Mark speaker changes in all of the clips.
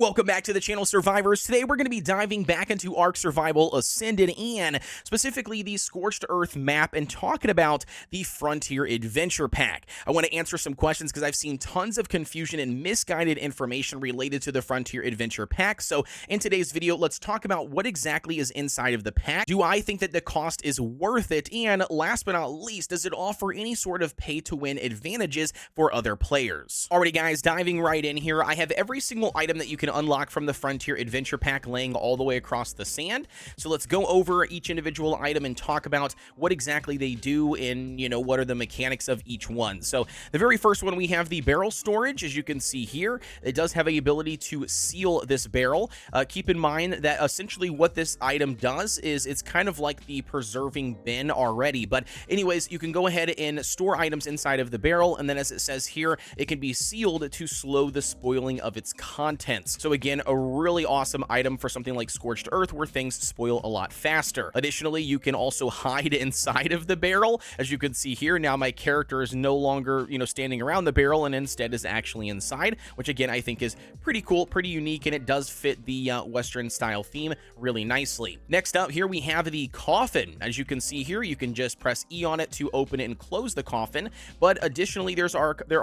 Speaker 1: Welcome back to the channel, survivors. Today we're going to be diving back into Ark Survival Ascended and specifically the Scorched Earth map and talking about the Frontier Adventure Pack. I want to answer some questions because I've seen tons of confusion and misguided information related to the Frontier Adventure Pack. So in today's video, let's talk about what exactly is inside of the pack. Do I think that the cost is worth it? And last but not least, does it offer any sort of pay-to-win advantages for other players? Alrighty guys, diving right in here, I have every single item that you can unlock from the Frontier Adventure Pack laying all the way across the sand. So let's go over each individual item and talk about what exactly they do and, what are the mechanics of each one. So the very first one, we have the barrel storage. As you can see here, it does have the ability to seal this barrel. Keep in mind that essentially what this item does is it's kind of like the preserving bin already. But anyways, you can go ahead and store items inside of the barrel. And then as it says here, it can be sealed to slow the spoiling of its contents. So again, a really awesome item for something like Scorched Earth where things spoil a lot faster. Additionally, you can also hide inside of the barrel. As you can see here, now my character is no longer, standing around the barrel and instead is actually inside, which again, I think is pretty cool, pretty unique, and it does fit the Western style theme really nicely. Next up here, we have the coffin. As you can see here, you can just press E on it to open it and close the coffin. But additionally, there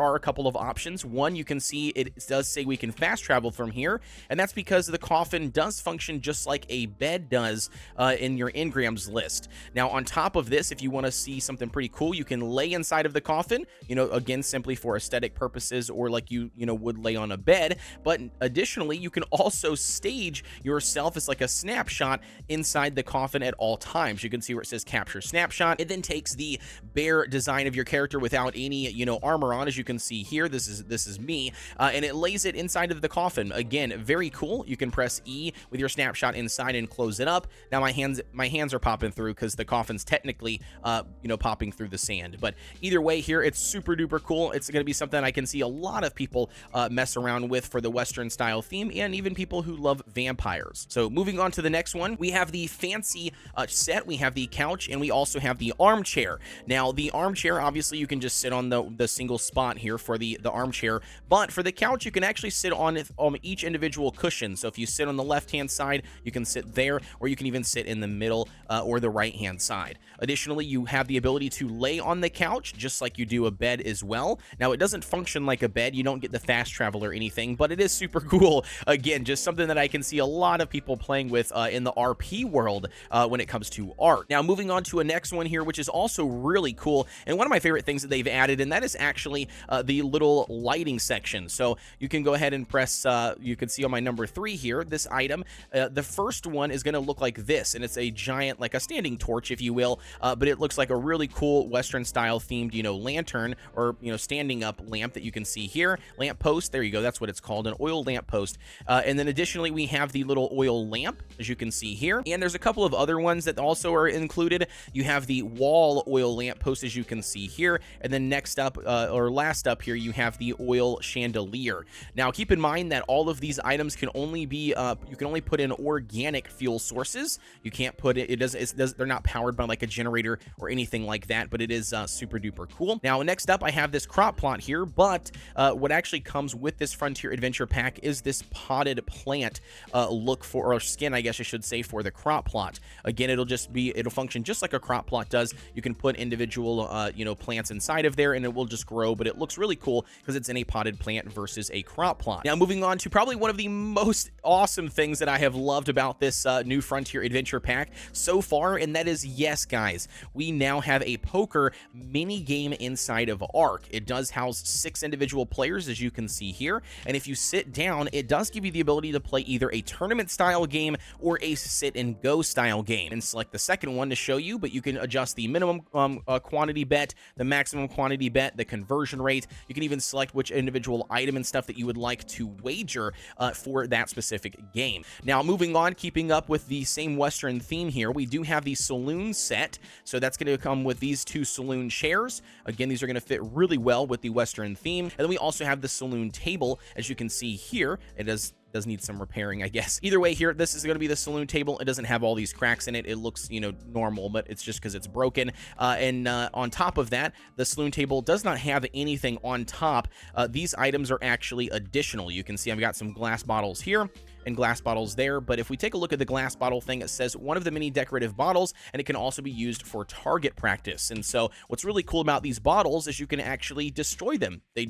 Speaker 1: are a couple of options. One, you can see it does say we can fast travel from here. And that's because the coffin does function just like a bed does in your engrams list. Now, on top of this, if you want to see something pretty cool, you can lay inside of the coffin, again, simply for aesthetic purposes or like you would lay on a bed. But additionally, you can also stage yourself as like a snapshot inside the coffin at all times. You can see where it says capture snapshot. It then takes the bare design of your character without any, armor on. As you can see here, this is me, and it lays it inside of the coffin. Again, very cool. You can press E with your snapshot inside and close it up. Now my hands are popping through because the coffin's technically popping through the sand. But either way here, it's super duper cool. It's going to be something I can see a lot of people mess around with for the Western style theme, and even people who love vampires. So moving on to the next one, we have the fancy set. We have the couch and we also have the armchair. Now the armchair, obviously you can just sit on the single spot here for the armchair, but for the couch you can actually sit on each individual cushion. So if you sit on the left hand side, you can sit there, or you can even sit in the middle or the right hand side. Additionally, you have the ability to lay on the couch just like you do a bed as well. Now it doesn't function like a bed, you don't get the fast travel or anything, but it is super cool. Again, just something that I can see a lot of people playing with in the RP world when it comes to art. Now moving on to a next one here, which is also really cool, and one of my favorite things that they've added, and that is actually the little lighting section. So you can go ahead and press, you can see on my number 3 here, this item, the first one is going to look like this, and it's a giant, like a standing torch, if you will, but it looks like a really cool Western style themed, lantern or, standing up lamp that you can see here. Lamp post, there you go, that's what it's called, an oil lamp post. And then additionally, we have the little oil lamp, as you can see here, and there's a couple of other ones that also are included. You have the wall oil lamp post, as you can see here, and then next up, or last up here, you have the oil chandelier. Now keep in mind that all of these items can only be you can only put in organic fuel sources. You can't put they're not powered by like a generator or anything like that, but it is super duper cool. Now next up, I have this crop plot here, but what actually comes with this Frontier Adventure Pack is this potted plant look for, or skin, I guess I should say, for the crop plot. Again, it'll function just like a crop plot does. You can put individual plants inside of there and it will just grow, but it looks really cool because it's in a potted plant versus a crop plot. Now moving on to probably one of the most awesome things that I have loved about this new Frontier Adventure Pack so far, and that is, yes guys, we now have a poker mini game inside of Ark. It does house 6 individual players, as you can see here, and if you sit down, it does give you the ability to play either a tournament style game or a sit and go style game, and select the second one to show you, but you can adjust the minimum quantity bet, the maximum quantity bet, the conversion rate. You can even select which individual item and stuff that you would like to wager for that specific game. Now moving on, keeping up with the same Western theme here, we do have the saloon set. So that's going to come with these 2 saloon chairs. Again, these are going to fit really well with the Western theme. And then we also have the saloon table. As you can see here, it is does need some repairing, I guess. Either way here, this is going to be the saloon table. It doesn't have all these cracks in it. It looks, you know, normal, but it's just because it's broken. And on top of that, the saloon table does not have anything on top. These items are actually additional. You can see I've got some glass bottles here and glass bottles there, but if we take a look at the glass bottle thing, it says one of the many decorative bottles, and it can also be used for target practice. And so what's really cool about these bottles is you can actually destroy them. They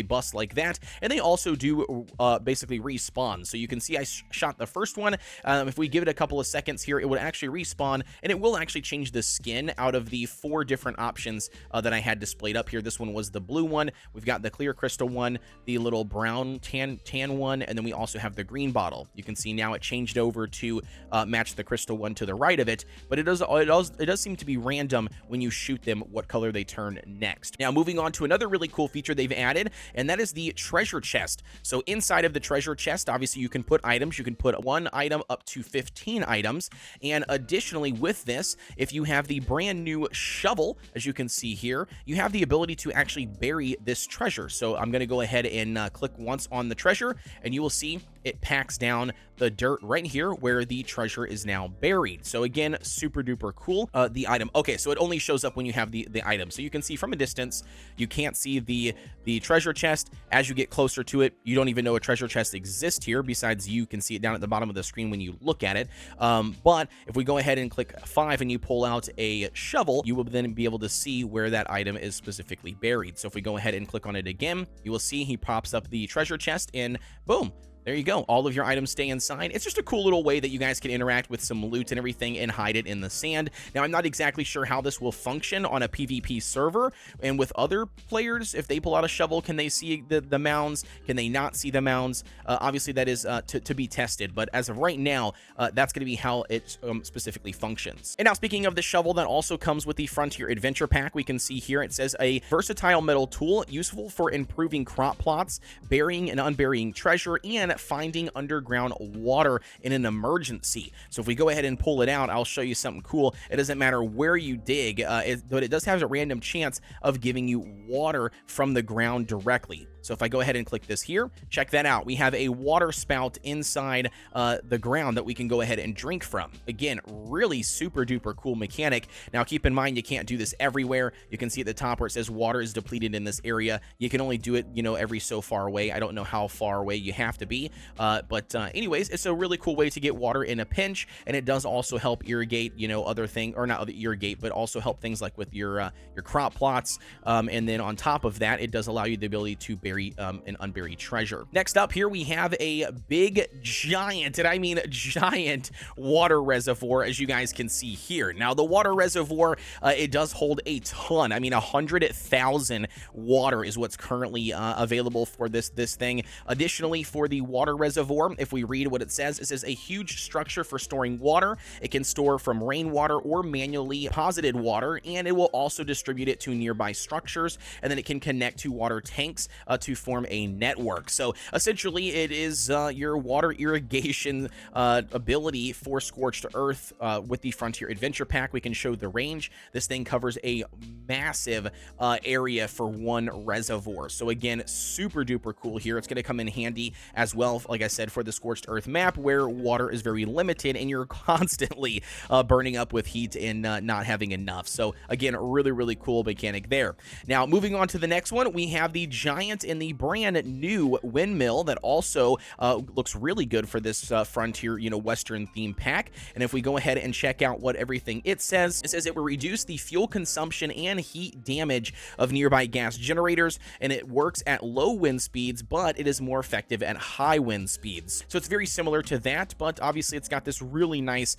Speaker 1: bust like that, and they also do basically respawn. So you can see I shot the first one. If we give it a couple of seconds here, it would actually respawn, and it will actually change the skin out of the 4 different options that I had displayed up here. This one was the blue one. We've got the clear crystal one, the little brown tan one, and then we also have the green bottle. You can see now it changed over to match the crystal one to the right of it, but it does seem to be random when you shoot them what color they turn next. Now moving on to another really cool feature they've added, and that is the treasure chest. So inside of the treasure chest, obviously you can put items. You can put 1 item up to 15 items, and additionally with this, if you have the brand new shovel, as you can see here, you have the ability to actually bury this treasure. So I'm going to go ahead and click once on the treasure, and you will see it packs down the dirt right here where the treasure is now buried. So again, super duper cool. The item, okay, so it only shows up when you have the item. So you can see from a distance, you can't see the treasure chest. As you get closer to it, you don't even know a treasure chest exists here, besides you can see it down at the bottom of the screen when you look at it. But if we go ahead and click 5 and you pull out a shovel, you will then be able to see where that item is specifically buried. So if we go ahead and click on it again, you will see he pops up the treasure chest, and boom, there you go. All of your items stay inside. It's just a cool little way that you guys can interact with some loot and everything and hide it in the sand. Now, I'm not exactly sure how this will function on a PvP server and with other players. If they pull out a shovel, can they see the mounds? Can they not see the mounds? Obviously, that is to be tested. But as of right now, that's going to be how it specifically functions. And now, speaking of the shovel, that also comes with the Frontier Adventure Pack. We can see here it says a versatile metal tool useful for improving crop plots, burying and unburying treasure, and finding underground water in an emergency. So if we go ahead and pull it out, I'll show you something cool. It doesn't matter where you dig, but it does have a random chance of giving you water from the ground directly. So if I go ahead and click this here, check that out. We have a water spout inside the ground that we can go ahead and drink from. Again, really super duper cool mechanic. Now keep in mind, you can't do this everywhere. You can see at the top where it says water is depleted in this area. You can only do it, you know, every so far away. I don't know how far away you have to be. But anyways, it's a really cool way to get water in a pinch, and it does also help irrigate, you know, other things, or not irrigate, but also help things like with your crop plots. And then on top of that, it does allow you the ability to bury an unburied treasure. Next up here, we have a big, giant, and I mean giant water reservoir, as you guys can see here. Now, the water reservoir, it does hold a ton. I mean, 100,000 water is what's currently available for this thing. Additionally, for the water reservoir, if we read what it says a huge structure for storing water. It can store from rainwater or manually deposited water, and it will also distribute it to nearby structures, and then it can connect to water tanks to form a network. So essentially, it is your water irrigation ability for Scorched Earth. With the Frontier Adventure Pack, we can show the range. This thing covers a massive area for one reservoir. So again, super duper cool here. It's going to come in handy as well, like I said, for the Scorched Earth map, where water is very limited and you're constantly burning up with heat and not having enough. So again, really, really cool mechanic there. Now, moving on to the next one, we have the giant and the brand new windmill that also looks really good for this Frontier, you know, Western theme pack. And if we go ahead and check out what everything it says it will reduce the fuel consumption and heat damage of nearby gas generators, and it works at low wind speeds, but it is more effective at high wind speeds. So it's very similar to that, but obviously it's got this really nice,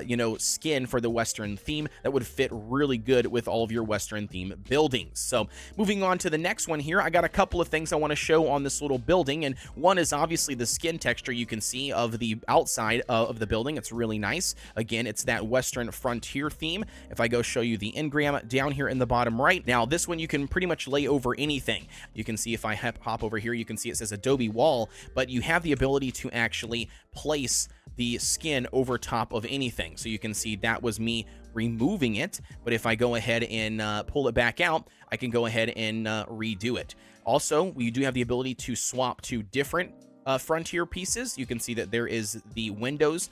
Speaker 1: you know, skin for the Western theme that would fit really good with all of your Western theme buildings. So moving on to the next one here, I got a couple of things I want to show on this little building, and one is obviously the skin texture you can see of the outside of the building. It's really nice. Again, it's that Western frontier theme. If I go show you the engram down here in the bottom right, now this one you can pretty much lay over anything. You can see if I hop over here, you can see it says Adobe Wall, but you have the ability to actually place the skin over top of anything. So you can see that was me removing it, but if I go ahead and pull it back out, I can go ahead and redo it. Also, we do have the ability to swap to different frontier pieces. You can see that there is the windows.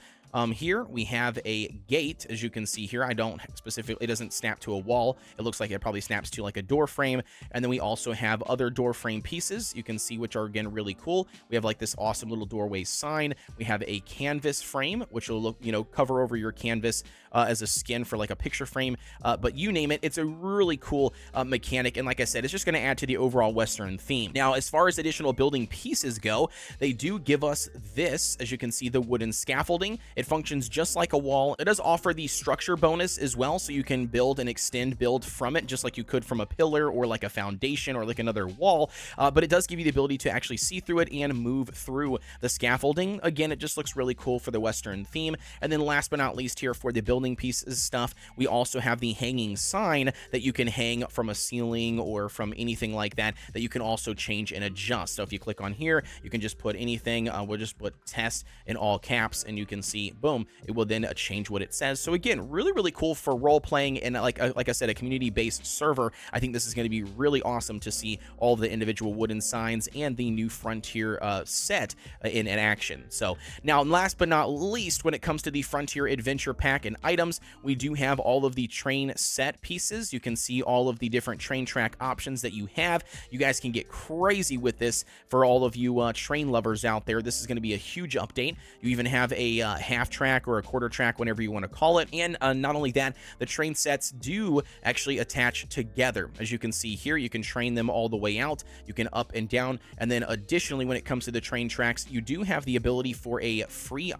Speaker 1: Here we have a gate, as you can see here. I don't specifically, it doesn't snap to a wall. It looks like it probably snaps to like a door frame. And then we also have other door frame pieces, you can see, which are again really cool. We have like this awesome little doorway sign. We have a canvas frame, which will look, you know, cover over your canvas as a skin for like a picture frame. But you name it, it's a really cool mechanic. And like I said, it's just going to add to the overall Western theme. Now, as far as additional building pieces go, they do give us this, as you can see, the wooden scaffolding. It functions just like a wall. It does offer the structure bonus as well, so you can build and build from it just like you could from a pillar or like a foundation or like another wall, but it does give you the ability to actually see through it and move through the scaffolding. Again, it just looks really cool for the Western theme. And then last but not least here, for the building pieces stuff, we also have the hanging sign that you can hang from a ceiling or from anything like that, that you can also change and adjust. So if you click on here, you can just put anything. We'll just put test in all caps, and you can see, boom, it will then change what it says. So again, really, really cool for role-playing and like I said, a community-based server. I think this is going to be really awesome to see all the individual wooden signs and the new Frontier set in action. So now, last but not least, when it comes to the Frontier Adventure Pack and items, we do have all of the train set pieces. You can see all of the different train track options that you have. You guys can get crazy with this for all of you train lovers out there. This is going to be a huge update. You even have a half track or a quarter track, whatever you want to call it. And not only that, the train sets do actually attach together. As you can see here, you can train them all the way out. You can up and down. And then additionally, when it comes to the train tracks, you do have the ability for a free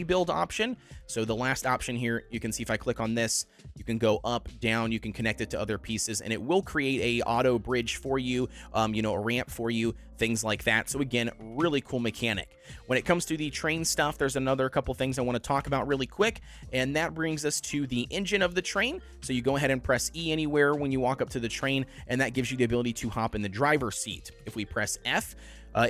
Speaker 1: build option. So the last option here, you can see if I click on this, you can go up, down, you can connect it to other pieces, and it will create a auto bridge for you, you know, a ramp for you, things like that. So again, really cool mechanic. When it comes to the train stuff, there's another couple things I want to talk about really quick, and that brings us to the engine of the train. So you go ahead and press E anywhere when you walk up to the train, and that gives you the ability to hop in the driver's seat. If we press F,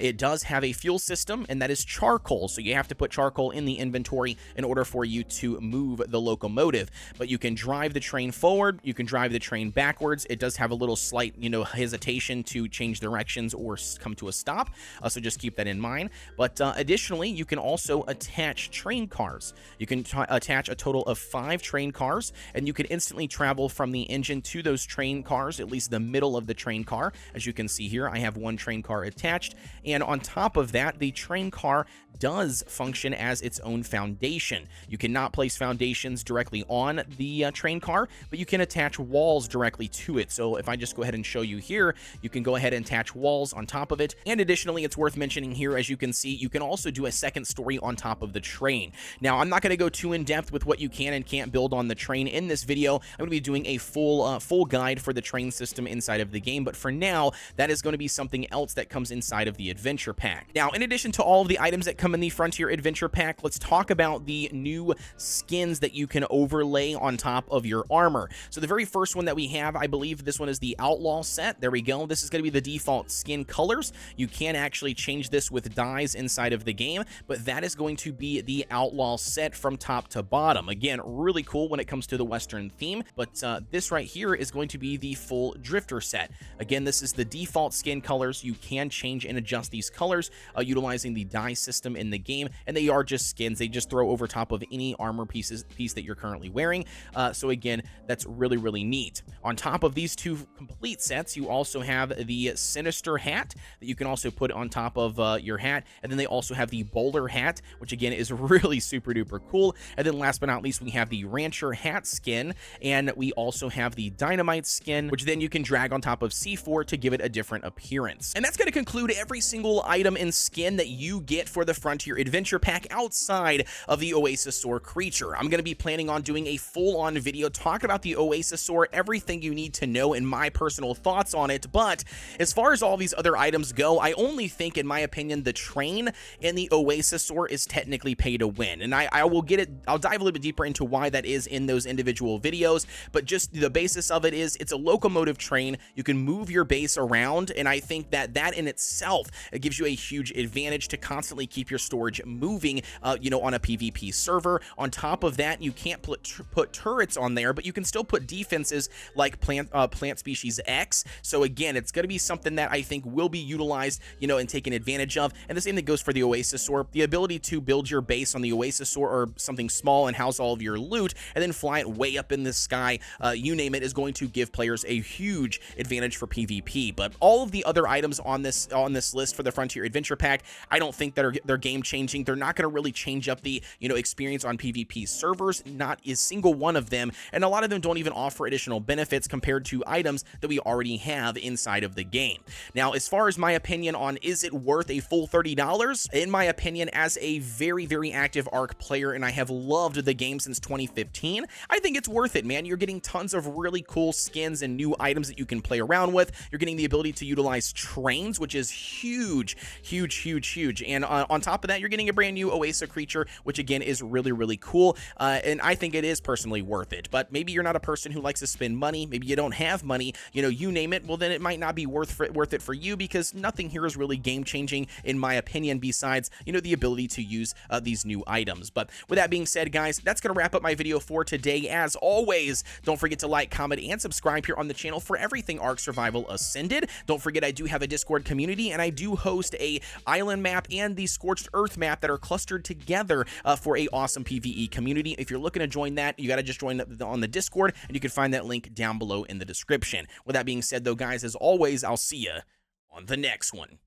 Speaker 1: it does have a fuel system, and that is charcoal. So you have to put charcoal in the inventory in order for you to move the locomotive. But you can drive the train forward, you can drive the train backwards. It does have a little slight, you know, hesitation to change directions or come to a stop. So just keep that in mind. But additionally, you can also attach train cars. You can attach a total of 5 train cars, and you can instantly travel from the engine to those train cars, at least the middle of the train car. As you can see here, I have 1 train car attached. And on top of that, the train car does function as its own foundation. You cannot place foundations directly on the train car, but you can attach walls directly to it. So if I just go ahead and show you here, you can go ahead and attach walls on top of it. And additionally, it's worth mentioning here, as you can see, you can also do a second story on top of the train. Now, I'm not going to go too in depth with what you can and can't build on the train in this video. I'm going to be doing a full guide for the train system inside of the game, but for now, that is going to be something else that comes inside of the Adventure Pack. Now, in addition to all of the items that come in the Frontier Adventure Pack, let's talk about the new skins that you can overlay on top of your armor. So the very first one that we have, I believe this one is the Outlaw set. There we go. This is going to be the default skin colors. You can actually change this with dyes inside of the game, but that is going to be the Outlaw set from top to bottom. Again, really cool when it comes to the Western theme, but this right here is going to be the full Drifter set. Again, this is the default skin colors. You can change and adjust these colors utilizing the dye system in the game, and they are just skins. They just throw over top of any armor piece that you're currently wearing. So again, that's really, really neat. On top of these 2 complete sets, you also have the Sinister hat that you can also put on top of your hat, and then they also have the Bowler hat, which again is really super duper cool. And then last but not least, we have the Rancher hat skin, and we also have the Dynamite skin, which then you can drag on top of C4 to give it a different appearance. And that's going to conclude every single item and skin that you get for the Frontier Adventure Pack outside of the Oasisour creature. I'm going to be planning on doing a full-on video talking about the Oasisour, everything you need to know, and my personal thoughts on it. But as far as all these other items go, I only think, in my opinion, the train and the Oasisour is technically pay to win. And I'll dive a little bit deeper into why that is in those individual videos, but just the basis of it is it's a locomotive train. You can move your base around, and I think that in itself health. It gives you a huge advantage to constantly keep your storage moving, on a PvP server. On top of that, you can't put turrets on there, but you can still put defenses like plant species X. So again, it's going to be something that I think will be utilized, and taken advantage of. And the same thing goes for the Oasisour. The ability to build your base on the Oasisour or something small and house all of your loot and then fly it way up in the sky, you name it, is going to give players a huge advantage for PvP. But all of the other items on this list for the Frontier Adventure Pack, I don't think that they're game changing. They're not going to really change up the experience on PvP servers, not a single one of them, and a lot of them don't even offer additional benefits compared to items that we already have inside of the game. Now, as far as my opinion on is it worth a full $30, in my opinion, as a very, very active Ark player, and I have loved the game since 2015, I think it's worth it, man. You're getting tons of really cool skins and new items that you can play around with. You're getting the ability to utilize trains, which is huge, huge, huge, huge. And on top of that, you're getting a brand new Oasisour creature, which again is really, really cool. And I think it is personally worth it. But maybe you're not a person who likes to spend money. Maybe you don't have money, you name it. Well, then it might not be worth it for you, because nothing here is really game changing, in my opinion, besides, the ability to use these new items. But with that being said, guys, that's going to wrap up my video for today. As always, don't forget to like, comment, and subscribe here on the channel for everything Ark Survival Ascended. Don't forget, I do have a Discord community, and I do host a island map and the Scorched Earth map that are clustered together for a awesome PvE community. If you're looking to join that, you got to just join on the Discord, and you can find that link down below in the description. With that being said, though, guys, as always, I'll see you on the next one.